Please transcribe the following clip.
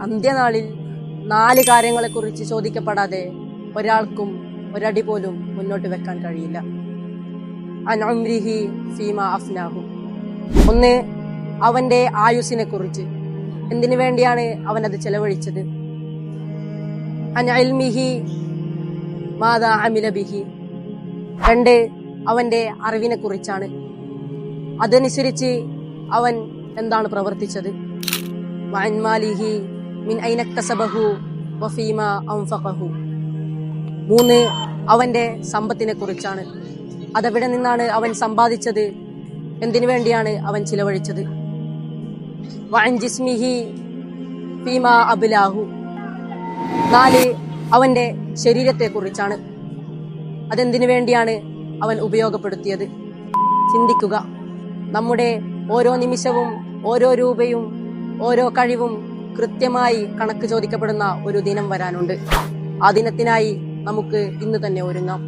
അന്ത്യനാളിൽ 4 കാര്യങ്ങളെക്കുറിച്ച് ചോദിക്കപ്പെടാതെ ഒരാൾക്കും ഒരടി പോലും മുന്നോട്ട് വെക്കാൻ കഴിയില്ല. അൻ ഉംരിഹി ഫീമാ അഫ്നാഹു. 1, അവന്റെ ആയുസ്സിനെ കുറിച്ച്, എന്തിനു വേണ്ടിയാണ് അവൻ അത് ചെലവഴിച്ചത്. അൻ ഇൽമിഹി മാദാ അമില ബിഹി. 2, അവന്റെ അറിവിനെ കുറിച്ചാണ്, അതനുസരിച്ച് അവൻ എന്താണ് പ്രവർത്തിച്ചത്. വഅൻ മാലിഹി മിൻ ഐന ഇക്തസബഹു വഫീമാ അൻഫഖഹു. 3, അവന്റെ സമ്പത്തിനെ കുറിച്ചാണ്, അതെവിടെ നിന്നാണ് അവൻ സമ്പാദിച്ചത്, എന്തിനു വേണ്ടിയാണ് അവൻ ചിലവഴിച്ചത്. വഅൻ ജിസ്മിഹി ഫീമാ അബ്ലാഹു. 4, അവന്റെ ശരീരത്തെ കുറിച്ചാണ്, അതെന്തിനു വേണ്ടിയാണ് അവൻ ഉപയോഗപ്പെടുത്തിയത്. ചിന്തിക്കുക, നമ്മുടെ ഓരോ നിമിഷവും, ഓരോ രൂപയും, ഓരോ കഴിവും കൃത്യമായി കണക്ക് ചോദിക്കപ്പെടുന്ന ഒരു ദിനം വരാനുണ്ട്. ആ ദിനത്തിനായി നമുക്ക് ഇന്ന് തന്നെ ഒരുങ്ങാം.